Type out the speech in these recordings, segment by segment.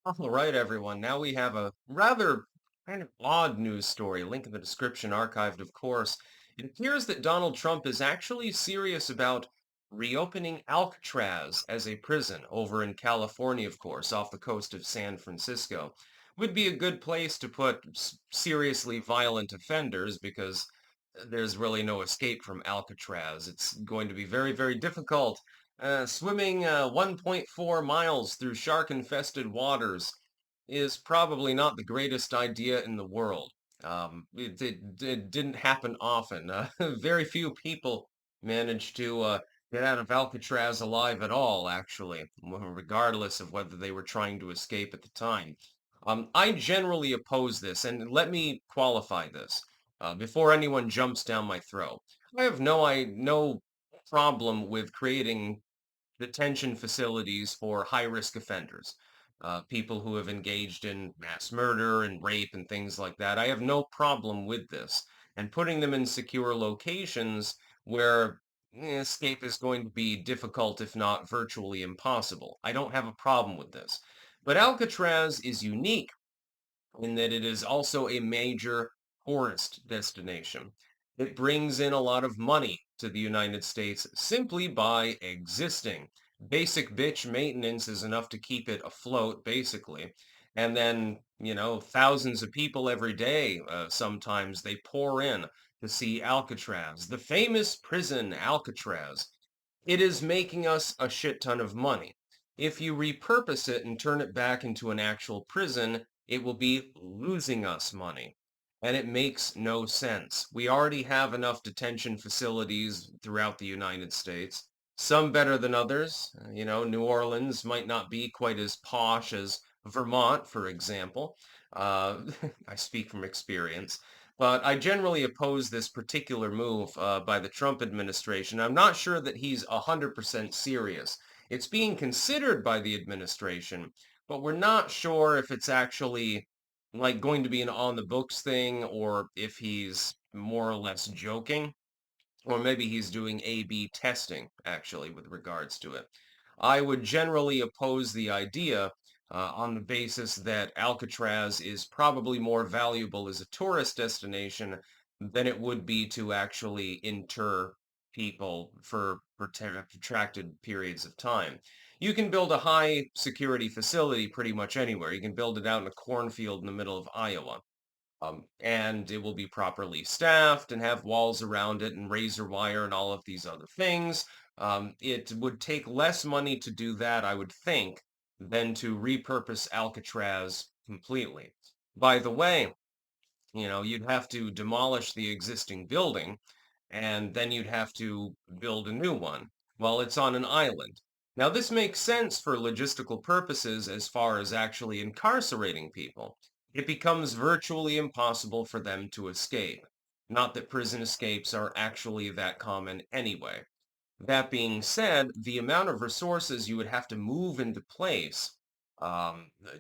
All right, everyone. Now we have a rather kind of odd news story. Link in the description, archived, of course. It appears that Donald Trump is actually serious about reopening Alcatraz as a prison over in California, of course, off the coast of San Francisco. Would be a good place to put seriously violent offenders because there's really no escape from Alcatraz. It's going to be very, very difficult. Swimming 1.4 miles through shark-infested waters is probably not the greatest idea in the world. It didn't happen often. Very few people managed to get out of Alcatraz alive at all, actually, regardless of whether they were trying to escape at the time. I generally oppose this, and let me qualify this before anyone jumps down my throat. I have no problem with creating detention facilities for high-risk offenders, people who have engaged in mass murder and rape and things like that. I have no problem with this, and putting them in secure locations where escape is going to be difficult, if not virtually impossible. I don't have a problem with this. But Alcatraz is unique in that it is also a major tourist destination. It brings in a lot of money to the United States simply by existing. Basic bitch maintenance is enough to keep it afloat, basically. And then, thousands of people every day, sometimes they pour in to see Alcatraz, the famous prison Alcatraz. It is making us a shit ton of money. If you repurpose it and turn it back into an actual prison, it will be losing us money. And it makes no sense. We already have enough detention facilities throughout the United States, some better than others. New Orleans might not be quite as posh as Vermont, for example. I speak from experience. But I generally oppose this particular move by the Trump administration. I'm not sure that he's 100% serious. It's being considered by the administration, but we're not sure if it's actually like going to be an on the books thing or if he's more or less joking. Or maybe he's doing A/B testing, actually, with regards to it. I would generally oppose the idea on the basis that Alcatraz is probably more valuable as a tourist destination than it would be to actually inter people for protracted periods of time. You can build a high security facility pretty much anywhere. You can build it out in a cornfield in the middle of Iowa. And it will be properly staffed and have walls around it and razor wire and all of these other things. It would take less money to do that, I would think, than to repurpose Alcatraz completely. By the way, you'd have to demolish the existing building and then you'd have to build a new one. Well, it's on an island. Now, this makes sense for logistical purposes as far as actually incarcerating people. It becomes virtually impossible for them to escape. Not that prison escapes are actually that common anyway. That being said, the amount of resources you would have to move into place,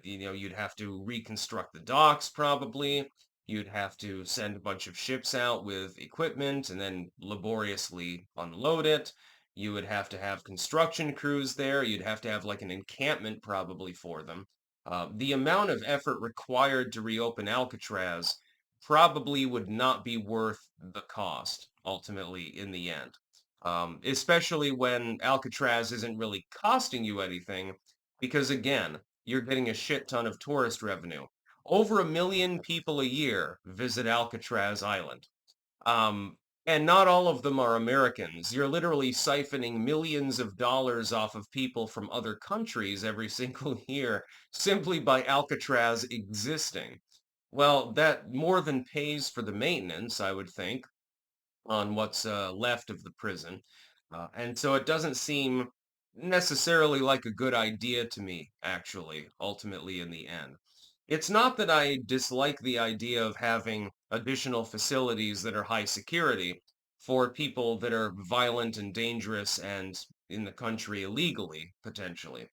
you'd have to reconstruct the docks probably. You'd have to send a bunch of ships out with equipment and then laboriously unload it. You would have to have construction crews there. You'd have to have like an encampment probably for them. The amount of effort required to reopen Alcatraz probably would not be worth the cost ultimately in the end, especially when Alcatraz isn't really costing you anything, because again, you're getting a shit ton of tourist revenue. Over 1 million people a year visit Alcatraz Island. Um, and not all of them are Americans. You're literally siphoning millions of dollars off of people from other countries every single year simply by Alcatraz existing. Well, that more than pays for the maintenance, I would think, on what's left of the prison. And so it doesn't seem necessarily like a good idea to me, actually, ultimately in the end. It's not that I dislike the idea of having additional facilities that are high security for people that are violent and dangerous and in the country illegally, potentially.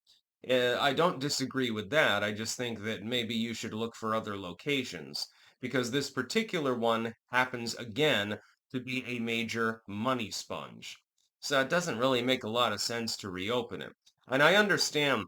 I don't disagree with that. I just think that maybe you should look for other locations because this particular one happens again to be a major money sponge. So it doesn't really make a lot of sense to reopen it. And I understand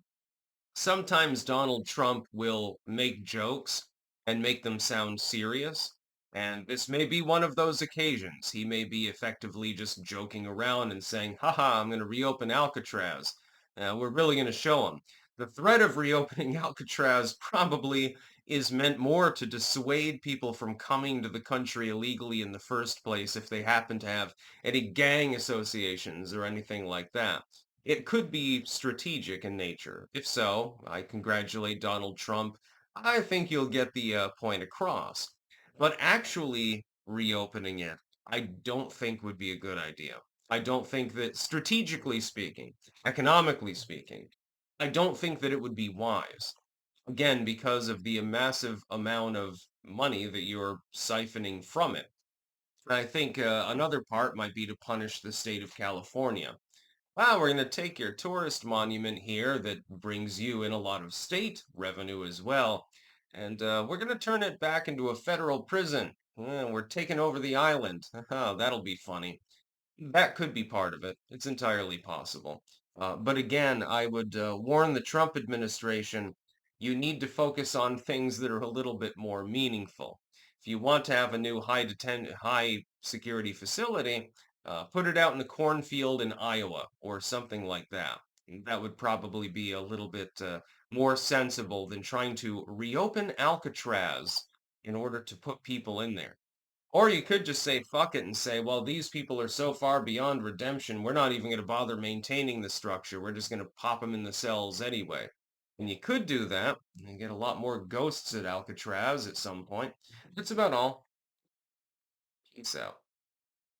Sometimes Donald Trump will make jokes and make them sound serious. And this may be one of those occasions. He may be effectively just joking around and saying, haha, I'm going to reopen Alcatraz. We're really going to show him. The threat of reopening Alcatraz probably is meant more to dissuade people from coming to the country illegally in the first place if they happen to have any gang associations or anything like that. It could be strategic in nature. If so, I congratulate Donald Trump. I think you'll get the point across. But actually reopening it, I don't think would be a good idea. I don't think that, strategically speaking, economically speaking, I don't think that it would be wise. Again, because of the massive amount of money that you're siphoning from it. I think another part might be to punish the state of California. Wow, we're going to take your tourist monument here that brings you in a lot of state revenue as well, and we're going to turn it back into a federal prison. We're taking over the island. That'll be funny. That could be part of it. It's entirely possible. But again, I would warn the Trump administration, you need to focus on things that are a little bit more meaningful. If you want to have a new high security facility, put it out in the cornfield in Iowa or something like that. That would probably be a little bit more sensible than trying to reopen Alcatraz in order to put people in there. Or you could just say fuck it and say, well, these people are so far beyond redemption, we're not even going to bother maintaining the structure. We're just going to pop them in the cells anyway. And you could do that and get a lot more ghosts at Alcatraz at some point. That's about all. Peace out.